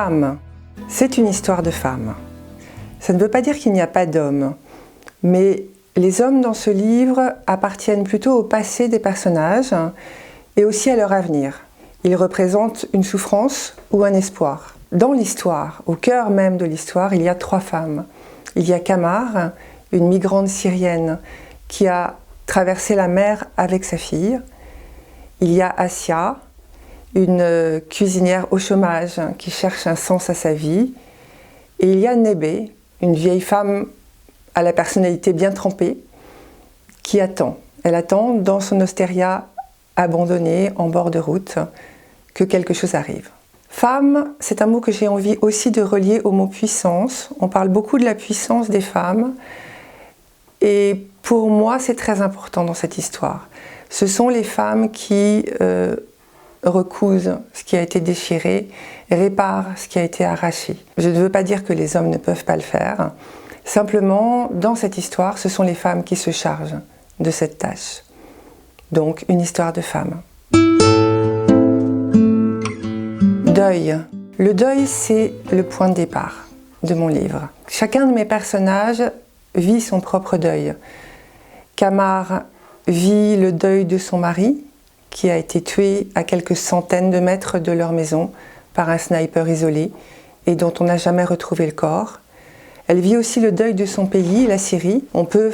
Femme, c'est une histoire de femme. Ça ne veut pas dire qu'il n'y a pas d'hommes, mais les hommes dans ce livre appartiennent plutôt au passé des personnages et aussi à leur avenir. Ils représentent une souffrance ou un espoir. Dans l'histoire, au cœur même de l'histoire, il y a 3 femmes. Il y a Kamar, une migrante syrienne qui a traversé la mer avec sa fille. Il y a Assia, une cuisinière au chômage qui cherche un sens à sa vie. Et il y a Nébé, une vieille femme à la personnalité bien trempée, qui attend. Elle attend dans son osteria abandonnée en bord de route que quelque chose arrive. Femme, c'est un mot que j'ai envie aussi de relier au mot puissance. On parle beaucoup de la puissance des femmes et pour moi c'est très important dans cette histoire. Ce sont les femmes qui recousent ce qui a été déchiré, réparent ce qui a été arraché. Je ne veux pas dire que les hommes ne peuvent pas le faire. Simplement, dans cette histoire, ce sont les femmes qui se chargent de cette tâche. Donc, une histoire de femmes. Deuil. Le deuil, c'est le point de départ de mon livre. Chacun de mes personnages vit son propre deuil. Kamar vit le deuil de son mari, qui a été tué à quelques centaines de mètres de leur maison par un sniper isolé et dont on n'a jamais retrouvé le corps. Elle vit aussi le deuil de son pays, la Syrie. On peut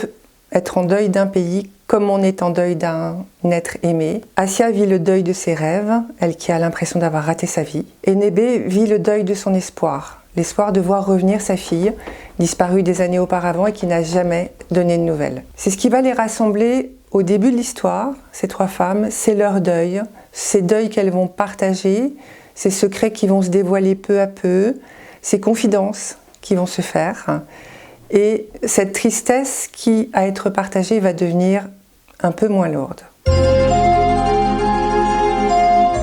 être en deuil d'un pays comme on est en deuil d'un être aimé. Assia vit le deuil de ses rêves, elle qui a l'impression d'avoir raté sa vie. Et Nébé vit le deuil de son espoir, l'espoir de voir revenir sa fille, disparue des années auparavant et qui n'a jamais donné de nouvelles. C'est ce qui va les rassembler au début de l'histoire, ces 3 femmes, c'est leur deuil, ces deuils qu'elles vont partager, ces secrets qui vont se dévoiler peu à peu, ces confidences qui vont se faire. Et cette tristesse qui, à être partagée, va devenir un peu moins lourde.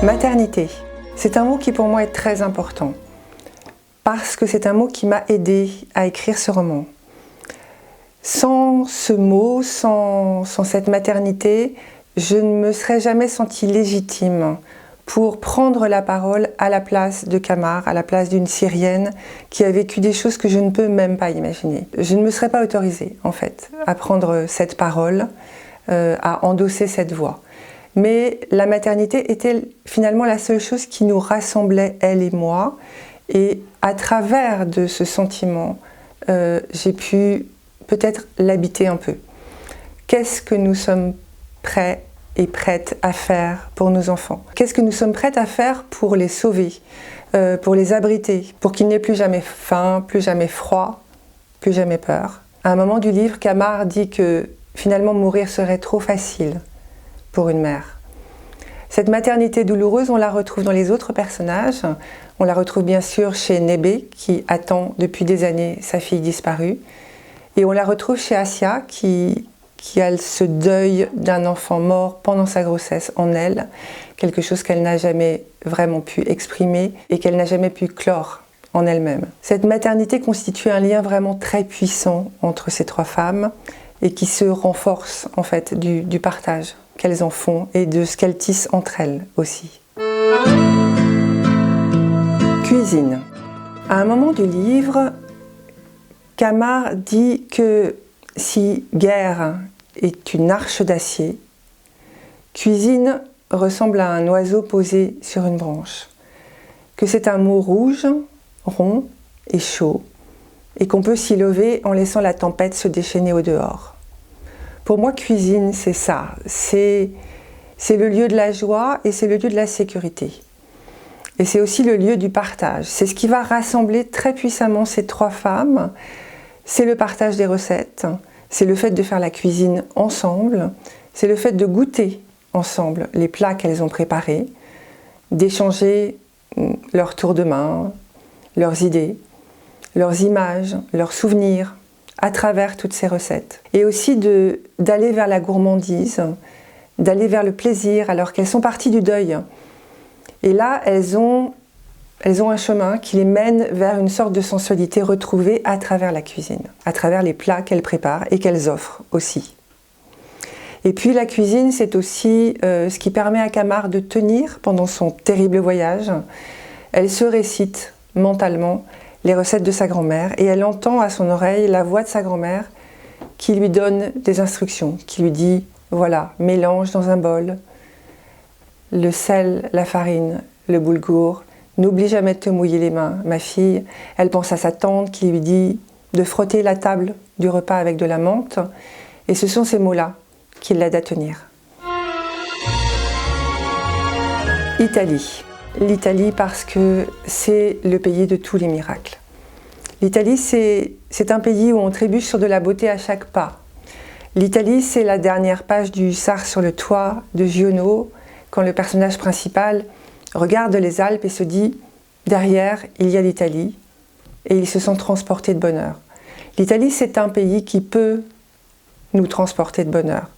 Maternité, c'est un mot qui pour moi est très important, parce que c'est un mot qui m'a aidée à écrire ce roman. Sans ce mot, sans cette maternité, je ne me serais jamais sentie légitime pour prendre la parole à la place de Kamar, à la place d'une Syrienne qui a vécu des choses que je ne peux même pas imaginer. Je ne me serais pas autorisée, en fait, à prendre cette parole, à endosser cette voix. Mais la maternité était finalement la seule chose qui nous rassemblait, elle et moi. Et à travers de ce sentiment, j'ai pu peut-être l'habiter un peu. Qu'est-ce que nous sommes prêts et prêtes à faire pour nos enfants? Qu'est-ce que nous sommes prêtes à faire pour les sauver, pour les abriter, pour qu'il n'aient plus jamais faim, plus jamais froid, plus jamais peur? À un moment du livre, Kamar dit que finalement mourir serait trop facile pour une mère. Cette maternité douloureuse, on la retrouve dans les autres personnages. On la retrouve bien sûr chez Nébé, qui attend depuis des années sa fille disparue. Et on la retrouve chez Assia, qui a ce deuil d'un enfant mort pendant sa grossesse en elle, quelque chose qu'elle n'a jamais vraiment pu exprimer et qu'elle n'a jamais pu clore en elle-même. Cette maternité constitue un lien vraiment très puissant entre ces 3 femmes et qui se renforce en fait du partage qu'elles en font et de ce qu'elles tissent entre elles aussi. Cuisine. À un moment du livre, Kamar dit que si guerre est une arche d'acier, cuisine ressemble à un oiseau posé sur une branche, que c'est un mot rouge, rond et chaud, et qu'on peut s'y lever en laissant la tempête se déchaîner au dehors. Pour moi, cuisine, c'est ça, c'est le lieu de la joie et c'est le lieu de la sécurité. Et c'est aussi le lieu du partage. C'est ce qui va rassembler très puissamment ces 3 femmes. C'est le partage des recettes, c'est le fait de faire la cuisine ensemble, c'est le fait de goûter ensemble les plats qu'elles ont préparés, d'échanger leurs tours de main, leurs idées, leurs images, leurs souvenirs à travers toutes ces recettes. Et aussi d'aller vers la gourmandise, d'aller vers le plaisir alors qu'elles sont parties du deuil. Et là, elles ont un chemin qui les mène vers une sorte de sensualité retrouvée à travers la cuisine, à travers les plats qu'elles préparent et qu'elles offrent aussi. Et puis la cuisine, c'est aussi ce qui permet à Kamar de tenir pendant son terrible voyage. Elle se récite mentalement les recettes de sa grand-mère et elle entend à son oreille la voix de sa grand-mère qui lui donne des instructions, qui lui dit « Voilà, mélange dans un bol le sel, la farine, le boulgour. N'oublie jamais de te mouiller les mains, ma fille. » Elle pense à sa tante qui lui dit de frotter la table du repas avec de la menthe. Et ce sont ces mots-là qui l'aident à tenir. Italie. L'Italie parce que c'est le pays de tous les miracles. L'Italie, c'est un pays où on trébuche sur de la beauté à chaque pas. L'Italie, c'est la dernière page du Hussard sur le toit de Giono, quand le personnage principal regarde les Alpes et se dit « Derrière, il y a l'Italie » et il se sent transporté de bonheur. L'Italie, c'est un pays qui peut nous transporter de bonheur.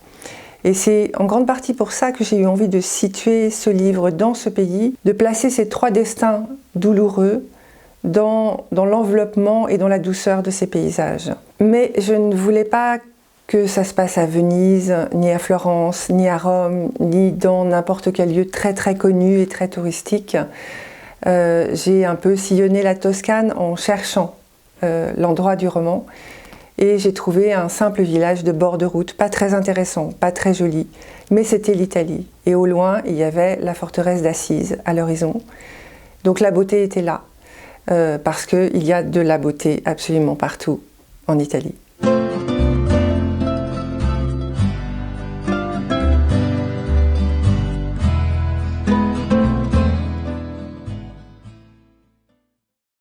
Et c'est en grande partie pour ça que j'ai eu envie de situer ce livre dans ce pays, de placer ces trois destins douloureux dans l'enveloppement et dans la douceur de ces paysages. Mais je ne voulais pas que ça se passe à Venise, ni à Florence, ni à Rome, ni dans n'importe quel lieu très très connu et très touristique. J'ai un peu sillonné la Toscane en cherchant l'endroit du roman et j'ai trouvé un simple village de bord de route, pas très intéressant, pas très joli, mais c'était l'Italie. Et au loin, il y avait la forteresse d'Assise à l'horizon. Donc la beauté était là, parce qu'il y a de la beauté absolument partout en Italie.